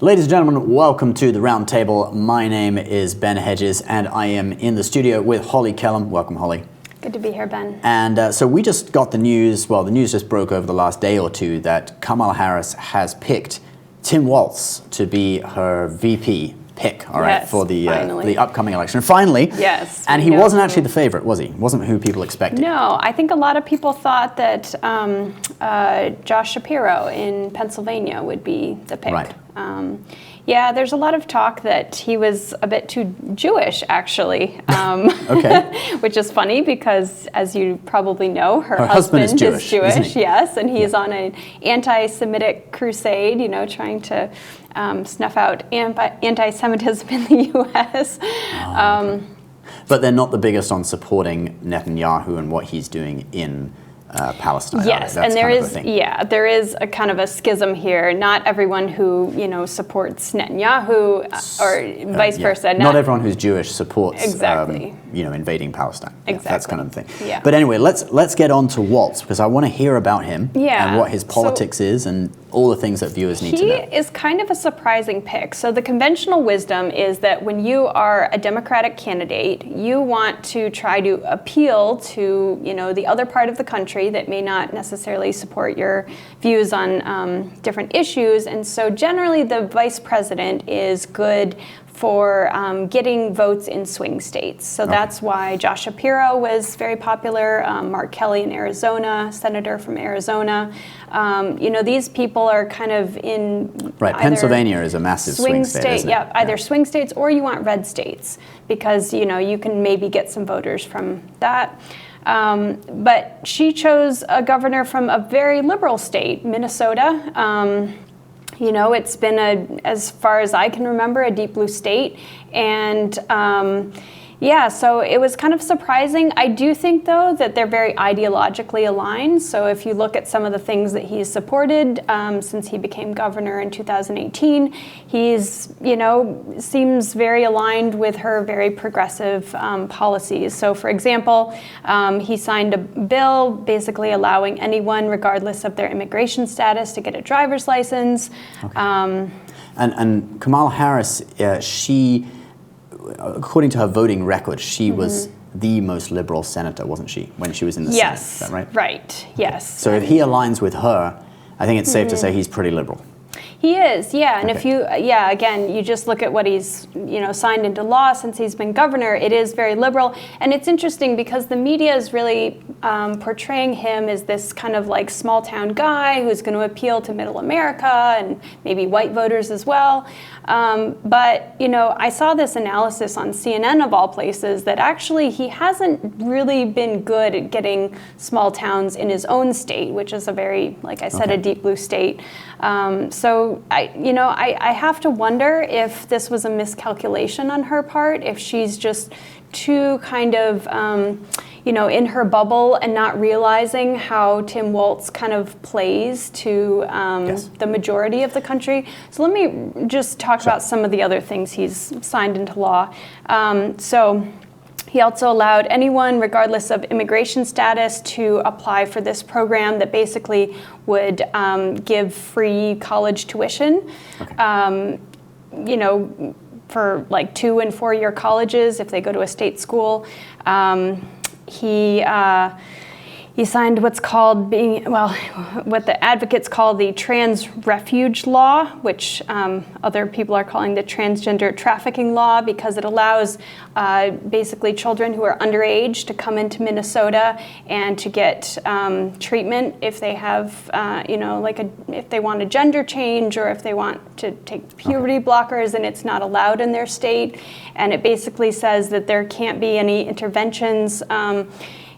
Ladies and gentlemen, welcome to the round table. My name is Ben Hedges, and I am in the studio with Holly Kellum. Welcome, Holly. Good to be here, Ben. And so we just got the news, well, the news just broke over the last day or two that Kamala Harris has picked Tim Walz to be her VP pick, all right, for the upcoming election. Finally. Yes. And he wasn't actually the favorite, was he? Wasn't who people expected. No, I think a lot of people thought that Josh Shapiro in Pennsylvania would be the pick. Right. Yeah, there's a lot of talk that he was a bit too Jewish, actually. Okay. Which is funny because, as you probably know, her husband is Jewish, yes, and he's on an anti-Semitic crusade, you know, trying to snuff out anti-Semitism in the U.S. Okay. But they're not the biggest on supporting Netanyahu and what he's doing in Palestine. Yes, and there is a kind of a schism here. Not everyone who supports Netanyahu or vice versa. Not everyone who's Jewish supports invading Palestine. Exactly. That's kind of the thing. Yeah. But anyway, let's get on to Walz, because I want to hear about him and what his politics is and all the things that viewers need to know. He is kind of a surprising pick. So the conventional wisdom is that when you are a Democratic candidate, you want to try to appeal to the other part of the country that may not necessarily support your views on different issues. And so generally the vice president is good for getting votes in swing states. So that's why Josh Shapiro was very popular, Mark Kelly in Arizona, senator from Arizona. These people are kind of in Pennsylvania is a massive swing state, isn't it? Either swing states or you want red states because, you can maybe get some voters from that. But she chose a governor from a very liberal state, Minnesota. It's been, as far as I can remember, a deep blue state. And so it was kind of surprising. I do think, though, that they're very ideologically aligned. So if you look at some of the things that he's supported since he became governor in 2018, he's, seems very aligned with her very progressive policies. So, for example, he signed a bill basically allowing anyone, regardless of their immigration status, to get a driver's license. Okay. And Kamala Harris, she, according to her voting record, she was the most liberal senator, wasn't she, when she was in the Senate? Is that right? Right, yes. So if he aligns with her, I think it's safe to say he's pretty liberal. He is, yeah. And if you, again, you just look at what he's, signed into law since he's been governor, it is very liberal. And it's interesting because the media is really portraying him as this kind of like small town guy who's going to appeal to middle America and maybe white voters as well. But, I saw this analysis on CNN of all places that actually he hasn't really been good at getting small towns in his own state, which is a very, like I said, a deep blue state. So I have to wonder if this was a miscalculation on her part, if she's just too kind of, in her bubble and not realizing how Tim Walz kind of plays to the majority of the country. So let me just talk about some of the other things he's signed into law. He also allowed anyone, regardless of immigration status, to apply for this program that basically would give free college tuition, for like 2- and 4-year colleges if they go to a state school. He signed what's called what the advocates call the trans refuge law, which other people are calling the transgender trafficking law, because it allows basically children who are underage to come into Minnesota and to get treatment if they have, if they want a gender change or if they want to take puberty blockers and it's not allowed in their state. And it basically says that there can't be any interventions.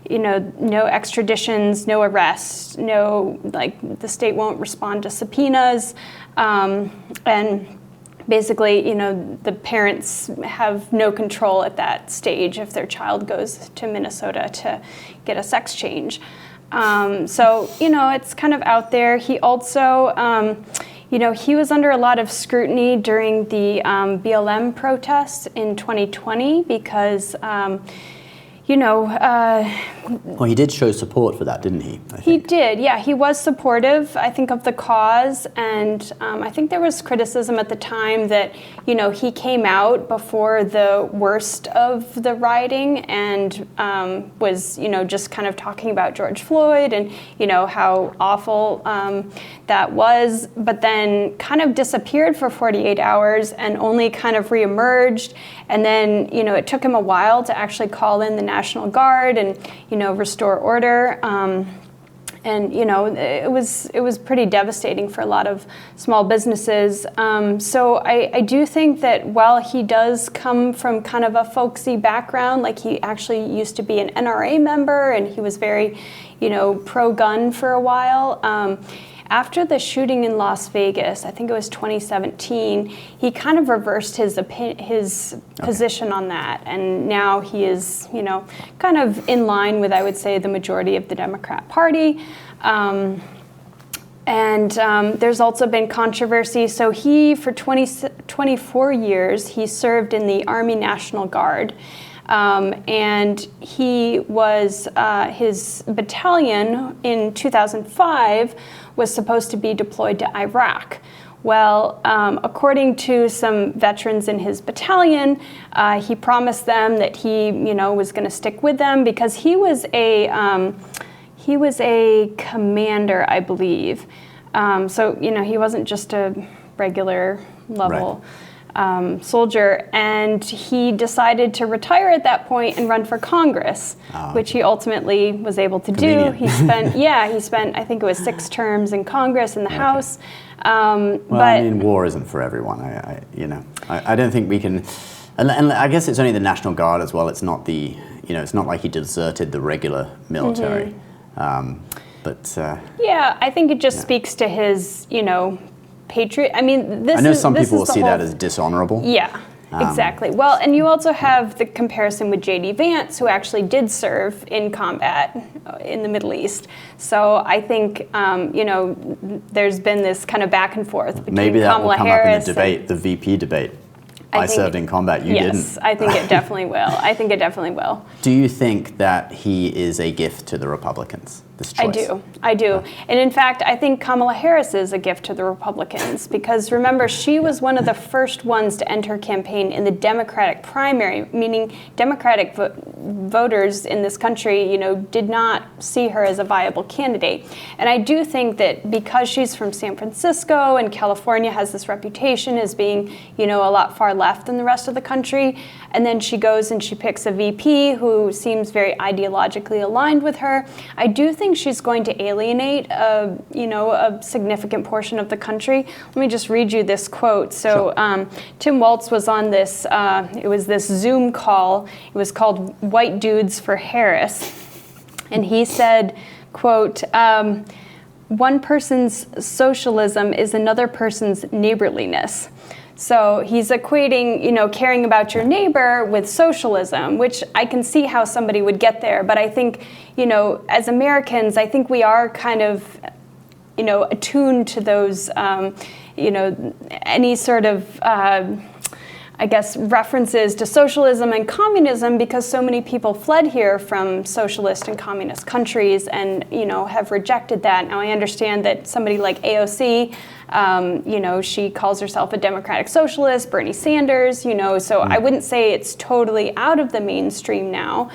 No extraditions, no arrests, the state won't respond to subpoenas, and basically, the parents have no control at that stage if their child goes to Minnesota to get a sex change. It's kind of out there. He also, he was under a lot of scrutiny during the BLM protests in 2020 because Well, he did show support for that, didn't he? He did, yeah. He was supportive, I think, of the cause. And I think there was criticism at the time that, he came out before the worst of the rioting and was, just kind of talking about George Floyd and, how awful that was, but then kind of disappeared for 48 hours and only kind of reemerged. And then, it took him a while to actually call in the National Guard and, restore order. And it was pretty devastating for a lot of small businesses. So I do think that while he does come from kind of a folksy background, like he actually used to be an NRA member and he was very, pro-gun for a while. After the shooting in Las Vegas, I think it was 2017, he kind of reversed his position on that. And now he is, kind of in line with, I would say, the majority of the Democrat Party. There's also been controversy. So he, for 24 years, he served in the Army National Guard. And he was, his battalion in 2005 was supposed to be deployed to Iraq. Well, according to some veterans in his battalion, he promised them that he, was going to stick with them because he was a commander, I believe. So, he wasn't just a regular level. Right. Soldier, and he decided to retire at that point and run for Congress, which he ultimately was able to do. He spent, I think it was 6 terms in Congress in the House. War isn't for everyone. I don't think we can, and I guess it's only the National Guard as well. It's not the, it's not like he deserted the regular military. Mm-hmm. I think it just speaks to his, patriot. I know some people will see that as dishonorable. Yeah, exactly. Well, and you also have the comparison with J.D. Vance, who actually did serve in combat in the Middle East. So I think, there's been this kind of back and forth between Maybe that Kamala will come Harris up in the debate, the VP debate. I served in combat, you didn't. Yes, I think it definitely will. Do you think that he is a gift to the Republicans, this choice? I do. And in fact, I think Kamala Harris is a gift to the Republicans because remember, she was one of the first ones to enter campaign in the Democratic primary, meaning Democratic voters in this country, did not see her as a viable candidate. And I do think that because she's from San Francisco and California has this reputation as being, a lot far left than the rest of the country, and then she goes and she picks a VP who seems very ideologically aligned with her, I do think she's going to alienate a significant portion of the country. Let me just read you this quote. So Tim Walz was on this, it was this Zoom call. It was called White Dudes for Harris. And he said, quote, one person's socialism is another person's neighborliness. So he's equating, caring about your neighbor with socialism, which I can see how somebody would get there. But I think, as Americans, I think we are kind of, attuned to those, any sort of, references to socialism and communism because so many people fled here from socialist and communist countries and, have rejected that. Now, I understand that somebody like AOC, she calls herself a democratic socialist, Bernie Sanders, so I wouldn't say it's totally out of the mainstream now.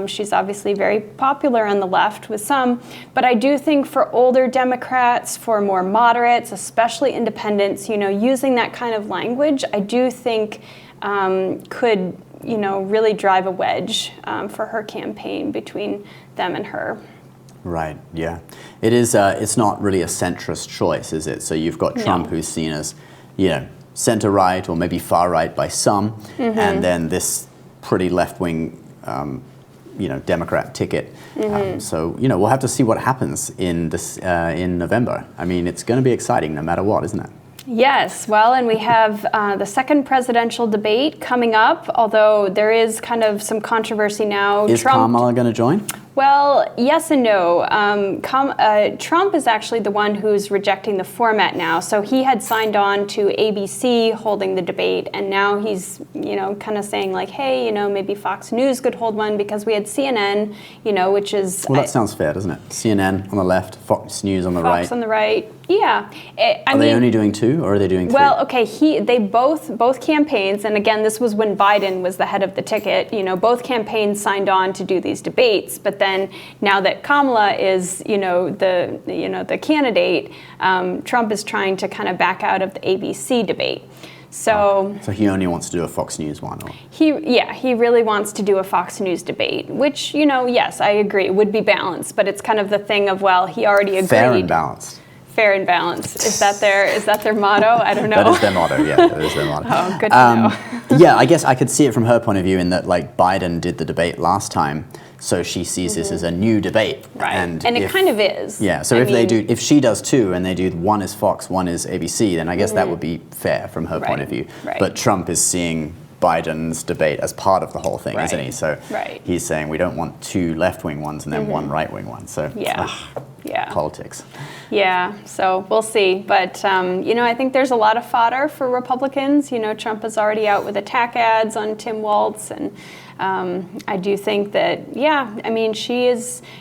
She's obviously very popular on the left with some, but I do think for older Democrats, for more moderates, especially independents, using that kind of language, I do think could, really drive a wedge for her campaign between them and her. Right, yeah. It is, it's not really a centrist choice, is it? So you've got Trump, who's seen as, center-right or maybe far-right by some, and then this pretty left-wing, Democrat ticket. So, we'll have to see what happens in this in November. I mean, it's going to be exciting no matter what, isn't it? Yes, well, and we have the second presidential debate coming up, although there is kind of some controversy now. Is Kamala going to join? Well, yes and no. Trump is actually the one who's rejecting the format now. So he had signed on to ABC holding the debate, and now he's, kind of saying like, hey, maybe Fox News could hold one because we had CNN, which is... Well, that sounds fair, doesn't it? CNN on the left, Fox News on the right. Fox on the right. Yeah. Are they only doing 2 or are they doing 3? Well, okay, they both campaigns, and again, this was when Biden was the head of the ticket, both campaigns signed on to do these debates, but then now that Kamala is, the candidate, Trump is trying to kind of back out of the ABC debate. So he only wants to do a Fox News one? Or? He really wants to do a Fox News debate, which, yes, I agree, would be balanced, but it's kind of the thing of, well, he already agreed. Fair and balanced. Fair and balanced. Is that their motto? I don't know. That is their motto, yeah. That is their motto. Oh, good to know. Yeah, I guess I could see it from her point of view in that, like, Biden did the debate last time, so she sees this as a new debate. Right. And it kind of is. Yeah, so if she does 2 and they do one is Fox, one is ABC, then I guess that would be fair from her point of view. Right. But Trump is seeing Biden's debate as part of the whole thing, isn't he? So he's saying we don't want 2 left-wing ones and then 1 right-wing one. So politics. Yeah, so we'll see. But, I think there's a lot of fodder for Republicans. Trump is already out with attack ads on Tim Walz, and I do think that,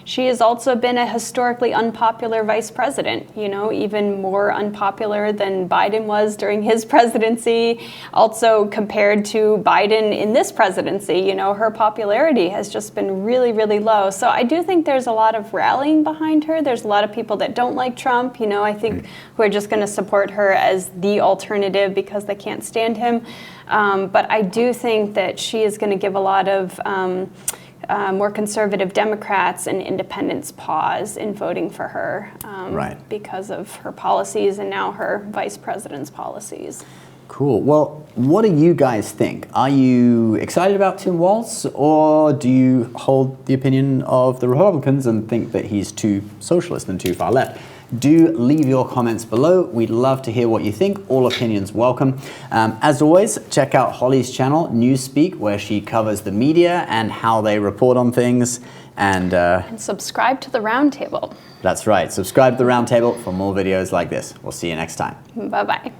she has also been a historically unpopular vice president, even more unpopular than Biden was during his presidency. Also compared to Biden in this presidency, her popularity has just been really, really low. So I do think there's a lot of rallying behind her. There's a lot of people that don't like Trump, I think, who are just going to support her as the alternative because they can't stand him. But I do think that she is going to give a lot of more conservative Democrats and independents pause in voting for her because of her policies and now her vice president's policies. Cool. Well, what do you guys think? Are you excited about Tim Walz, or do you hold the opinion of the Republicans and think that he's too socialist and too far left? Do leave your comments below. We'd love to hear what you think. All opinions welcome. As always, check out Holly's channel, Newspeak, where she covers the media and how they report on things. And subscribe to the Roundtable. That's right. Subscribe to the Roundtable for more videos like this. We'll see you next time. Bye-bye.